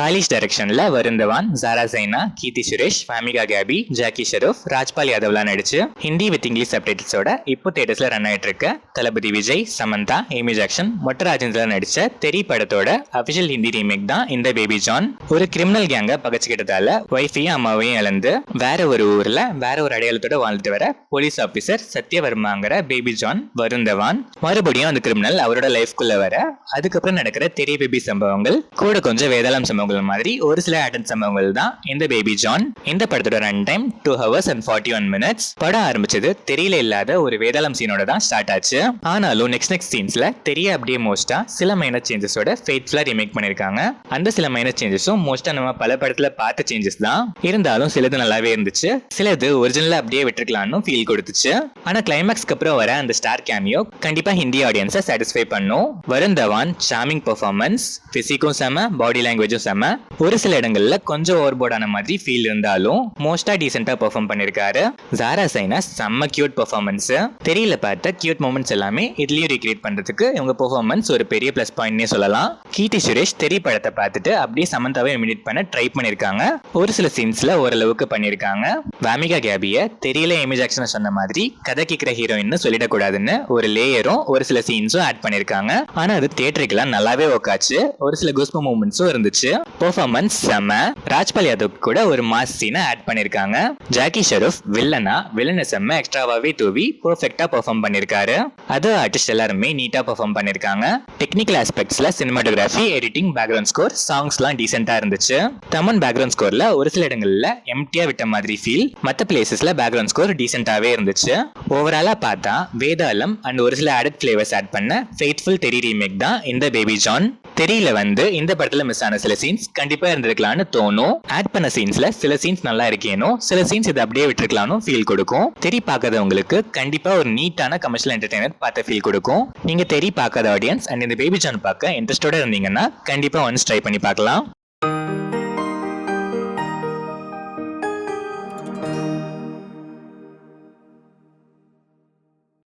காலிஷ் டைரக்ஷன்ல Varun Dhawan, ஜாரா China, Keerthy Suresh, ஃபேமிகா KP, Jackie ஷெரூப், Rajpal யாதவ்லாம் நடிச்சு Hindi with English சப்டைட்டில்ஸோட இப்போ தியேட்டர்ஸ்ல ரன் ஆயிட்டு இருக்க தளபதி விஜய், சமந்தா, ஏமி ஜாக்சன், மொட்டராஜன்ல நடிச்ச தெரி படத்தோட அபிஷியல் ஹிந்தி ரீமேக் தான் இந்த பேபி ஜான். ஒரு கிரிமினல் கேங்க பகச்சுக்கிட்டதால ஒய்ஃபையும் அம்மாவையும் இழந்து வேற ஒரு ஊர்ல வேற ஒரு அடையாளத்தோட வாழ்ந்துட்டு வர போலீஸ் ஆபீசர் சத்யவர்மாங்கிற பேபி ஜான் வருண் தவான் மறுபடியும் அந்த கிரிமினல் அவரோட லைஃப்குள்ள வர அதுக்கப்புறம் நடக்கிற தெரி பேபி சம்பவங்கள் கூட கொஞ்சம் வேதாளம் சம்பவங்கள் மாதிரி ஒரு சில ஆட்டன் சம்பவங்கள் தான் இந்த பேபி ஜான். இந்த படத்தோட run time 2 hours and 41 minutes. படம் ஆரம்பிச்சது தெரியல இல்லாத ஒரு வேதாளம் சீனோட தான் ஸ்டார்ட் ஆச்சு. ஆனாலும் நெக்ஸ்ட் சீன்ஸ்ல தெரிய அப்படியே மோஸ்டா சில மைனர் சேஞ்சஸோட ஃபேட்ஃபுல்லா ரீமேக் பண்ணிருக்காங்க. அந்த சில மைனர் சேஞ்சஸும் மோஸ்டா நம்ம பல படத்துல பார்த்த சேஞ்சஸ் தான். இருந்தாலும் சிலது நல்லாவே இருந்துச்சு, சிலது ஒரிஜினலா அப்படியே விட்டுருக்கலாம்னு ஃபீல் கொடுத்துச்சு. ஆனா கிளைமேக்ஸ்க்கு அப்புறம் வர அந்த ஸ்டார் கேமியோ கண்டிப்பா ஹிந்தி ஆடியன்ஸை சாட்டிஸ்ஃபை பண்ணும். வருண் தவான் சார்மிங் பெர்ஃபார்மன்ஸ், பிசிக்கும் செம, பாடி லாங்குவேஜும் செம. ஒரு சில இடங்கள்ல கொஞ்சம் ஓவர்போர்டான மாதிரி ஃபீல் இருந்தாலும் மோஸ்டா டீசென்ட்டா பெர்ஃபார்ம் பண்ணிருக்காரு. ஜாரா சைனா செம்ம கியூட் பெர்ஃபார்மன்ஸ். தெரியல பார்த்த கியூட் மூமெண்ட்ஸ் எல்லாமே இதுலயும் ரீக்ரியேட் பண்றதுக்கு இவங்க பெர்ஃபார்மன்ஸ் ஒரு பெரிய பிளஸ் பாயிண்ட்னே சொல்லலாம். கீர்த்தி சுரேஷ் தெரி படத்தை பார்த்துட்டு அப்படியே சமந்தாவை இமிடியேட் பண்ண ட்ரை பண்ணிருக்காங்க. ஒரு சில சீன்ஸ்ல ஓரளவுக்கு பண்ணிருக்காங்க. வாமிகா கேபிய தெரியல ஏமி ஜாக்சன் சொன்ன மாதிரி கதை கேட்கிற ஹீரோயின்னு சொல்லிடக்கூடாதுன்னு ஒரு லேயரும் ஒரு சில சீன்ஸும் ஆட் பண்ணிருக்காங்க. ஆனா அது தியேட்டருக்குலாம் நல்லாவே ஒர்க் ஆச்சு. ஒரு சில கூஸ்ப மூமெண்ட்ஸும் இருந்துச்சு. பெர்ஃபார்மன்ஸ் செம. ராஜ்பால் யாதவ் கூட ஒரு மாஸ் சீனை ஆட் பண்ணிருக்காங்க. ஜாக்கி ஷெரூப் வில்லனை செம்ம எக்ஸ்ட்ராவாவே தூவி பெர்ஃபெக்ட்டா பெர்ஃபார்ம் பண்ணிருக்காரு. அதர் ஆர்டிஸ்ட் எல்லாருமே நீட்டா பெர்ஃபார்ம் பண்ணிருக்காங்க. டெக்னிக்கல் ஆஸ்பெக்ட்ஸ்ல சினிமாட்டோகிராஃபி, எடிட்டிங், பேக்ரவுண்ட் ஸ்கோர், சாங்ஸ்லாம் டீசென்ட்டா இருந்துச்சு. தமன் பேக்ரவுண்ட் ஸ்கோர்ல ஒரு சில இடங்கள்ல எம்டியா விட்ட மாதிரி ஃபீல், மத்த பிளேசஸ்ல பேக்ரவுண்ட் ஸ்கோர் டீசென்ட்டாவே இருந்துச்சு. ஓவராலா பார்த்தா வேதாளம் அண்ட் ஒரு சில ஆடட் ஃபிளேவர்ஸ் ஆட் பண்ண ஃபெய்த்ஃபுல் தெரி ரீமேக் தான் இந்த பேபி ஜான். தெரியல இந்த படத்துல மிஸ் ஆன சில சீன்ஸ் கண்டிப்பா இருந்திருக்கலாம்னு தோணும். ஆட் பண்ண சீன்ஸ்ல சில சீன்ஸ் நல்லா இருக்கேனும், சில சீன்ஸ் இதை அப்படியே விட்டுருக்கலாம்னு ஃபீல் கொடுக்கும். தெரி பார்க்காதவங்களுக்கு கண்டிப்பா ஒரு நீட்டான கமர்ஷியல் என்டர்டைனர் பார்த்த ஃபீல் கொடுக்கும். நீங்க தெரி பார்க்காத ஆடியன்ஸ் அண்ட் இந்த பேபி ஜான் பார்க்க இன்ட்ரெஸ்டோட இருந்தீங்கன்னா கண்டிப்பா ஒன்ஸ் ட்ரை பண்ணி பார்க்கலாம்.